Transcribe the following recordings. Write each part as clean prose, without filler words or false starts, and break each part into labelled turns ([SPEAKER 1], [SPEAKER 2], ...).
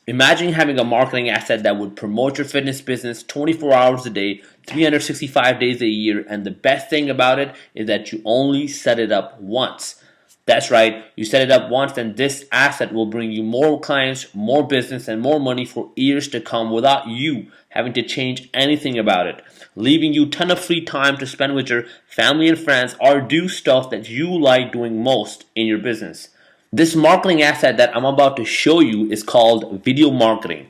[SPEAKER 1] Imagine having a marketing asset that would promote your fitness business 24 hours a day, 365 days a year, and the best thing about it is that you only set it up once. That's right, you set it up once and this asset will bring you more clients, more business, and more money for years to come without you having to change anything about it, leaving you a ton of free time to spend with your family and friends or do stuff that you like doing most in your business. This marketing asset that I'm about to show you is called video marketing.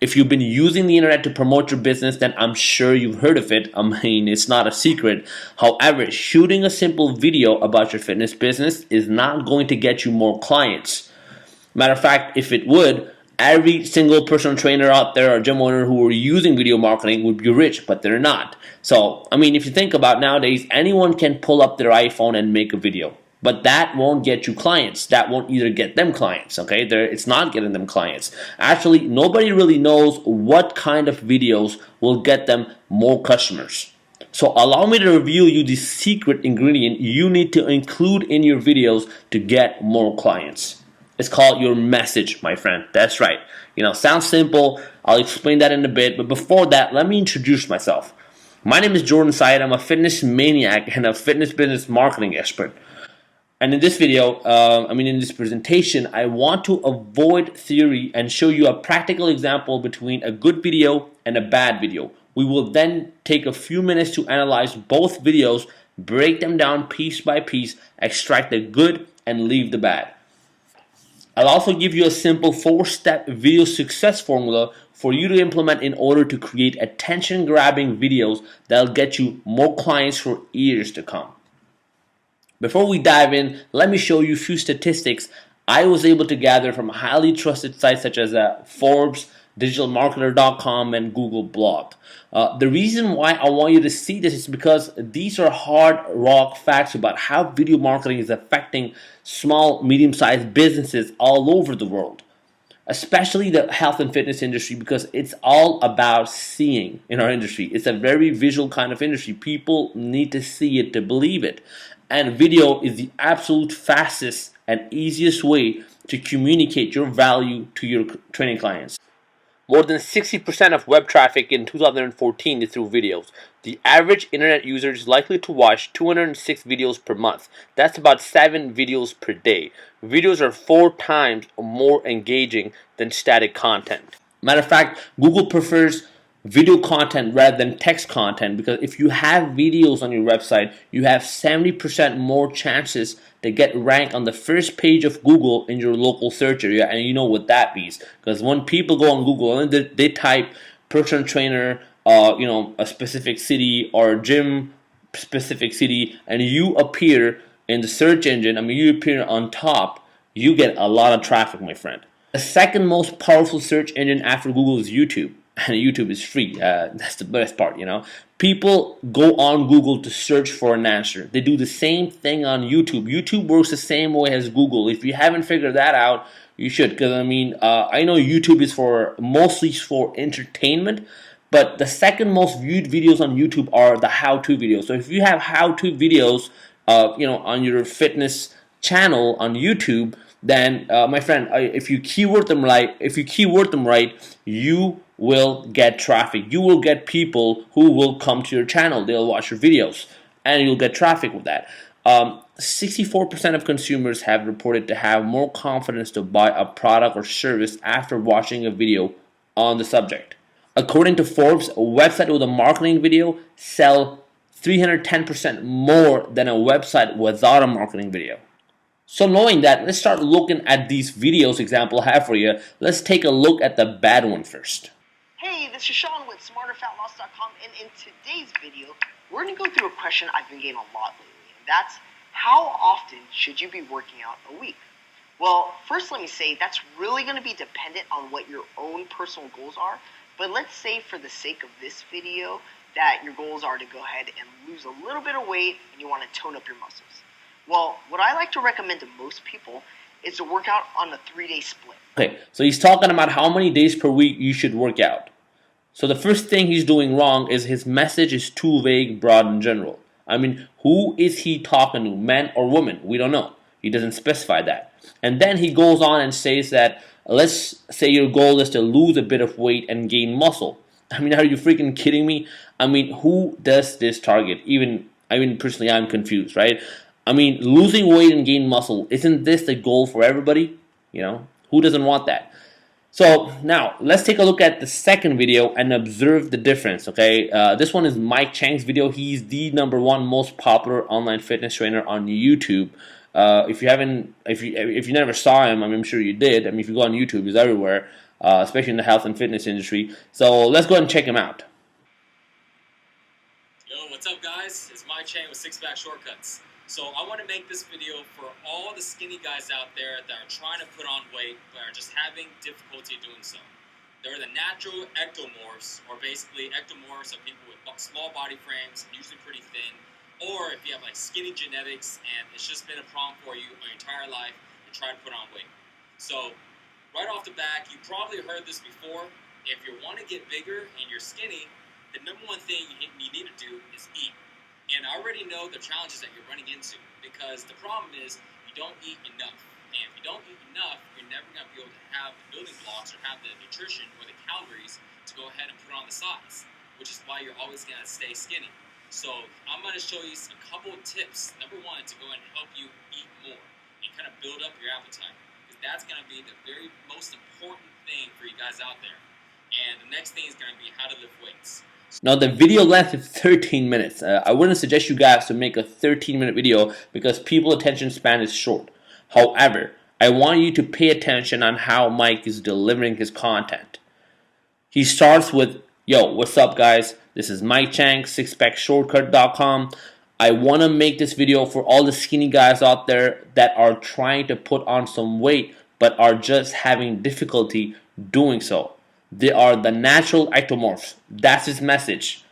[SPEAKER 1] If you've been using the internet to promote your business, then I'm sure you've heard of it. I mean, it's not a secret. However, shooting a simple video about your fitness business is not going to get you more clients. Matter of fact, if it would, every single personal trainer out there or gym owner who are using video marketing would be rich, but they're not. So, I mean, if you think about nowadays, anyone can pull up their iPhone and make a video. But that won't get you clients. That won't either get them clients, okay? It's not getting them clients. Actually, nobody really knows what kind of videos will get them more customers. So allow me to reveal you the secret ingredient you need to include in your videos to get more clients. It's called your message, my friend. That's right. Sounds simple. I'll explain that in a bit. But before that, let me introduce myself. My name is Jordan Syed. I'm a fitness maniac and a fitness business marketing expert. And in this video, in this presentation, I want to avoid theory and show you a practical example between a good video and a bad video. We will then take a few minutes to analyze both videos, break them down piece by piece, extract the good and leave the bad. I'll also give you a simple 4-step video success formula for you to implement in order to create attention-grabbing videos that'll get you more clients for years to come. Before we dive in, let me show you a few statistics I was able to gather from highly trusted sites such as Forbes, digitalmarketer.com, and Google Blog. The reason why I want you to see this is because these are hard rock facts about how video marketing is affecting small, medium-sized businesses all over the world, especially the health and fitness industry, because it's all about seeing in our industry. It's a very visual kind of industry. People need to see it to believe it. And video is the absolute fastest and easiest way to communicate your value to your training clients. More than 60% of web traffic in 2014 is through videos. The average internet user is likely to watch 206 videos per month. That's about 7 videos per day. Videos are 4 times more engaging than static content. Matter of fact, Google prefers video content rather than text content, because if you have videos on your website, you have 70% more chances to get ranked on the first page of Google in your local search area. And you know what that means, because when people go on Google and they type personal trainer, a specific city or gym specific city, and you appear in the search engine, you appear on top, you get a lot of traffic, my friend. The second most powerful search engine after Google is YouTube. And YouTube is free. That's the best part, People go on Google to search for an answer. They do the same thing on YouTube. YouTube works the same way as Google. If you haven't figured that out, you should. Because I know YouTube is mostly for entertainment, but the second most viewed videos on YouTube are the how-to videos. So if you have how-to videos, on your fitness channel on YouTube, then my friend, if you keyword them right, you will get traffic. You will get people who will come to your channel. They'll watch your videos, and you'll get traffic with that. 64% of consumers have reported to have more confidence to buy a product or service after watching a video on the subject. According to Forbes, a website with a marketing video sells 310% more than a website without a marketing video. So knowing that, let's start looking at these videos example I have for you. Let's take a look at the bad one first.
[SPEAKER 2] Hey, this is Sean with SmarterFatLoss.com, and in today's video, we're going to go through a question I've been getting a lot lately, and that's, how often should you be working out a week? Well, first let me say, that's really going to be dependent on what your own personal goals are, but let's say for the sake of this video, that your goals are to go ahead and lose a little bit of weight, and you want to tone up your muscles. Well, what I like to recommend to most people is to work out on a 3-day split.
[SPEAKER 1] Okay, so he's talking about how many days per week you should work out. So the first thing he's doing wrong is his message is too vague, broad, and general. Who is he talking to, man or woman? We don't know. He doesn't specify that. And then he goes on and says that, let's say your goal is to lose a bit of weight and gain muscle. I mean, are you freaking kidding me? I mean, who does this target? Personally, I'm confused, right? I mean, losing weight and gain muscle, isn't this the goal for everybody? You know, who doesn't want that? So now let's take a look at the second video and observe the difference. Okay, this one is Mike Chang's video. He's the #1 most popular online fitness trainer on YouTube. If you never saw him, I'm sure you did. I mean, if you go on YouTube, he's everywhere, especially in the health and fitness industry. So let's go ahead and check him out.
[SPEAKER 3] Yo, what's up, guys? It's Mike Chang with Six Pack Shortcuts. So I want to make this video for all the skinny guys out there that are trying to put on weight but are just having difficulty doing so. They're the natural ectomorphs, or basically ectomorphs are people with small body frames, usually pretty thin, or if you have like skinny genetics and it's just been a problem for you your entire life to try to put on weight. So right off the bat, you probably heard this before. If you want to get bigger and you're skinny, the #1 thing you need to do is eat. And I already know the challenges that you're running into, because the problem is you don't eat enough. And if you don't eat enough, you're never going to be able to have the building blocks or have the nutrition or the calories to go ahead and put on the size, which is why you're always going to stay skinny. So I'm going to show you a couple of tips, #1, to go ahead and help you eat more and kind of build up your appetite, because that's going to be the very most important thing for you guys out there. And the next thing is going to be how to lift weights.
[SPEAKER 1] Now the video length is 13 minutes. I wouldn't suggest you guys to make a 13-minute video because people's attention span is short. However, I want you to pay attention on how Mike is delivering his content. He starts with, yo, what's up guys? This is Mike Chang, sixpackshortcut.com. I want to make this video for all the skinny guys out there that are trying to put on some weight but are just having difficulty doing so. They are the natural ectomorphs. That's his message.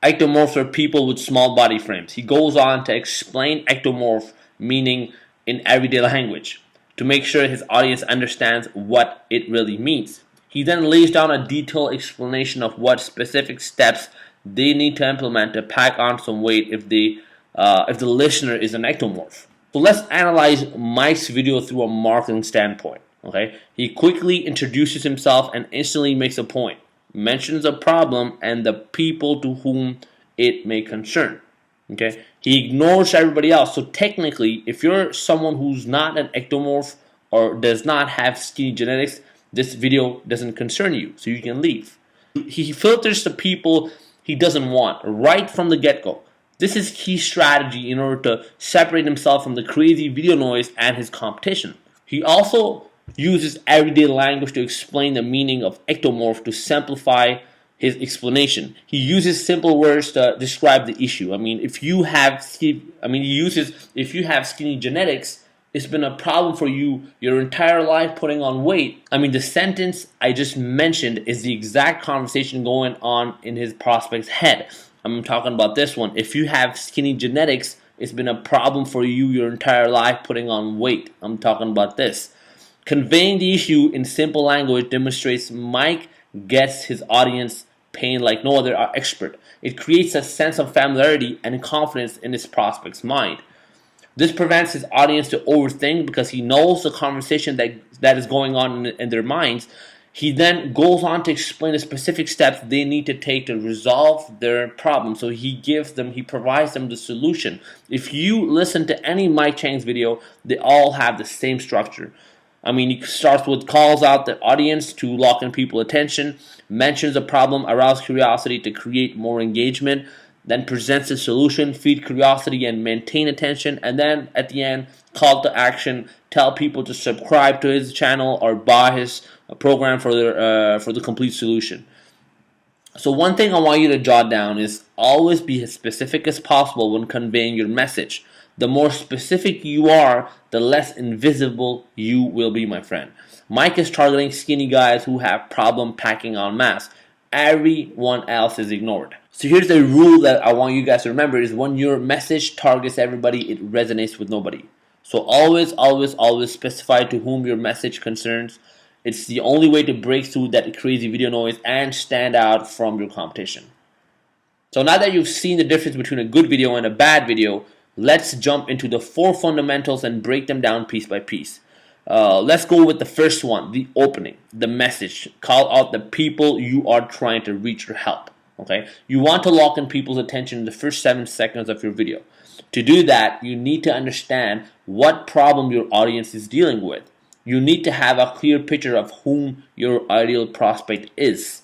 [SPEAKER 1] Ectomorphs are people with small body frames. He goes on to explain ectomorph meaning in everyday language to make sure his audience understands what it really means. He then lays down a detailed explanation of what specific steps they need to implement to pack on some weight if the listener is an ectomorph. So let's analyze Mike's video through a marketing standpoint. Okay, he quickly introduces himself and instantly makes a point, mentions a problem and the people to whom it may concern. Okay, he ignores everybody else. So technically, if you're someone who's not an ectomorph or does not have skinny genetics, this video doesn't concern you, so you can leave. He filters the people he doesn't want right from the get-go. This is key strategy in order to separate himself from the crazy video noise and his competition. He also uses everyday language to explain the meaning of ectomorph to simplify his explanation. He uses simple words to describe the issue. I mean, if you have skinny genetics, it's been a problem for you your entire life putting on weight. I mean, the sentence I just mentioned is the exact conversation going on in his prospect's head. I'm talking about this one. If you have skinny genetics, it's been a problem for you your entire life putting on weight. I'm talking about this. Conveying the issue in simple language demonstrates Mike gets his audience pain like no other expert. It creates a sense of familiarity and confidence in his prospect's mind. This prevents his audience to overthink because he knows the conversation that is going on in their minds. He then goes on to explain the specific steps they need to take to resolve their problem. So he provides them the solution. If you listen to any Mike Chang's video, they all have the same structure. I mean, he starts with calls out the audience to lock in people's attention, mentions a problem, arouse curiosity to create more engagement, then presents a solution, feed curiosity and maintain attention, and then at the end, call to action, tell people to subscribe to his channel or buy his program for the complete solution. So one thing I want you to jot down is always be as specific as possible when conveying your message. The more specific you are, the less invisible you will be, my friend. Mike is targeting skinny guys who have problem packing on mass. Everyone else is ignored. So here's the rule that I want you guys to remember is when your message targets everybody, it resonates with nobody. So always specify to whom your message concerns. It's the only way to break through that crazy video noise and stand out from your competition. So now that you've seen the difference between a good video and a bad video, Let's jump into the 4 fundamentals and break them down piece by piece. Let's go with the first one, the opening, the message. Call out the people you are trying to reach or help. Okay, you want to lock in people's attention in the first 7 seconds of your video. To do that, you need to understand what problem your audience is dealing with. You need to have a clear picture of whom your ideal prospect is.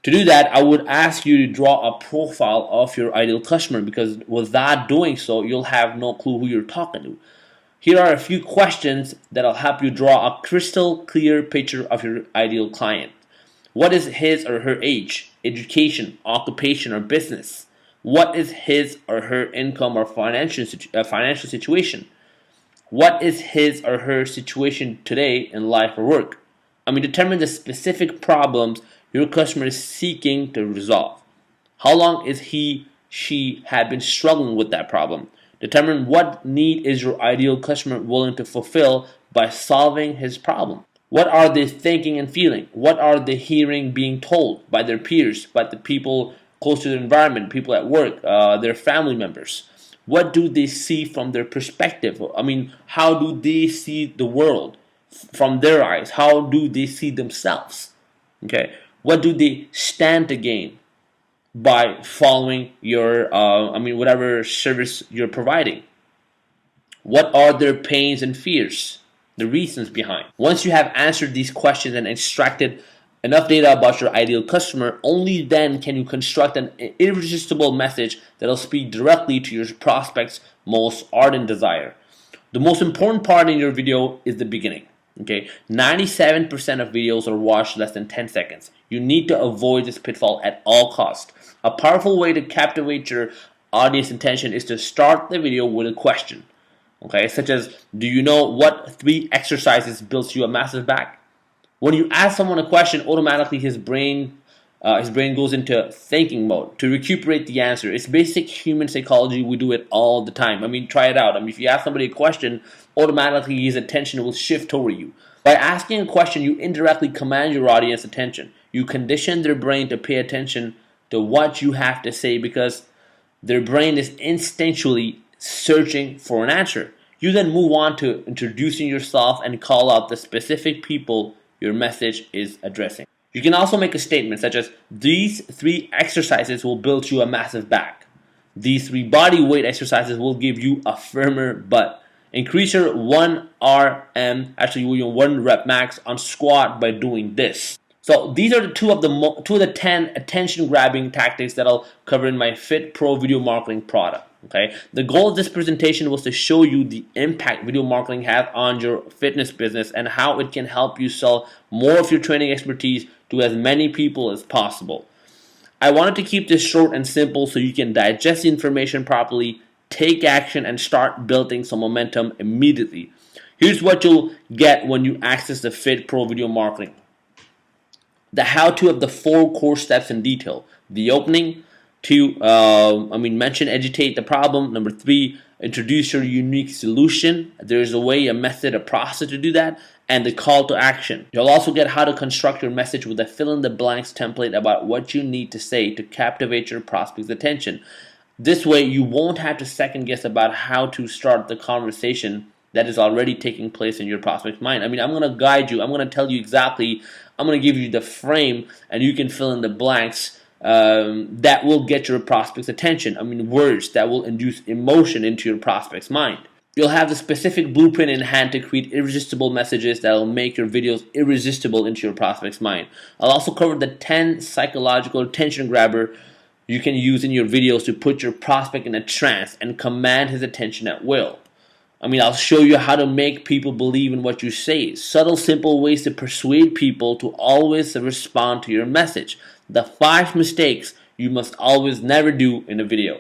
[SPEAKER 1] To do that, I would ask you to draw a profile of your ideal customer, because without doing so, you'll have no clue who you're talking to. Here are a few questions that'll help you draw a crystal clear picture of your ideal client. What is his or her age, education, occupation, or business? What is his or her income or financial situation? What is his or her situation today in life or work? Determine the specific problems your customer is seeking to resolve. How long is she have been struggling with that problem? Determine what need is your ideal customer willing to fulfill by solving his problem. What are they thinking and feeling? What are they hearing being told by their peers, by the people close to their environment, people at work, their family members? What do they see from their perspective? How do they see the world from their eyes? How do they see themselves? Okay, what do they stand to gain by following your, whatever service you're providing? What are their pains and fears? The reasons behind. Once you have answered these questions and extracted enough data about your ideal customer, only then can you construct an irresistible message that'll speak directly to your prospect's most ardent desire. The most important part in your video is the beginning. Okay, 97% of videos are watched less than 10 seconds. You need to avoid this pitfall at all costs. A powerful way to captivate your audience attention is to start the video with a question. Okay, such as, do you know what 3 exercises builds you a massive back? When you ask someone a question, automatically his brain goes into thinking mode to recuperate the answer. It's basic human psychology. We do it all the time. Try it out. If you ask somebody a question, automatically his attention will shift toward you. By asking a question, you indirectly command your audience attention. You condition their brain to pay attention to what you have to say, because their brain is instinctually searching for an answer. You then move on to introducing yourself and call out the specific people your message is addressing. You can also make a statement such as, these 3 exercises will build you a massive back. These 3 body weight exercises will give you a firmer butt. Increase your 1 rep max on squat by doing this. So these are the two of the 10 attention grabbing tactics that I'll cover in my Fit Pro video marketing product. Okay, the goal of this presentation was to show you the impact video marketing has on your fitness business and how it can help you sell more of your training expertise to as many people as possible. I wanted to keep this short and simple so you can digest the information properly, take action, and start building some momentum immediately. Here's what you'll get when you access the Fit Pro video marketing. The how-to of the 4 core steps in detail. The opening. 2, mention, educate the problem. Number 3, introduce your unique solution. There's a way, a method, a process to do that. And the call to action. You'll also get how to construct your message with a fill-in-the-blanks template about what you need to say to captivate your prospect's attention. This way, you won't have to second guess about how to start the conversation that is already taking place in your prospect's mind. I'm going to guide you. I'm going to tell you exactly. I'm going to give you the frame, and you can fill in the blanks that will get your prospect's attention. Words that will induce emotion into your prospect's mind. You'll have the specific blueprint in hand to create irresistible messages that will make your videos irresistible into your prospect's mind. I'll also cover the 10 psychological attention grabber you can use in your videos to put your prospect in a trance and command his attention at will. I'll show you how to make people believe in what you say. Subtle, simple ways to persuade people to always respond to your message. The 5 mistakes you must always never do in a video.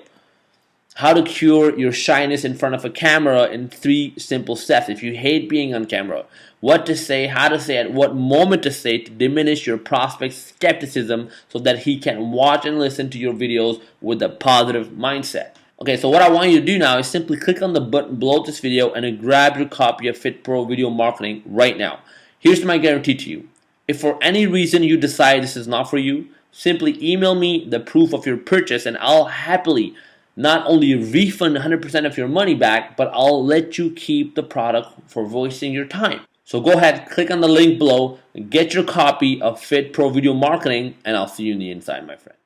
[SPEAKER 1] How to cure your shyness in front of a camera in 3 simple steps if you hate being on camera. What to say, how to say it, what moment to say to diminish your prospect's skepticism so that he can watch and listen to your videos with a positive mindset. Okay, so what I want you to do now is simply click on the button below this video and grab your copy of Fit Pro Video Marketing right now. Here's my guarantee to you. If for any reason you decide this is not for you, simply email me the proof of your purchase and I'll happily not only refund 100% of your money back, but I'll let you keep the product for wasting your time. So go ahead, click on the link below, get your copy of Fit Pro Video Marketing, and I'll see you in the inside, my friend.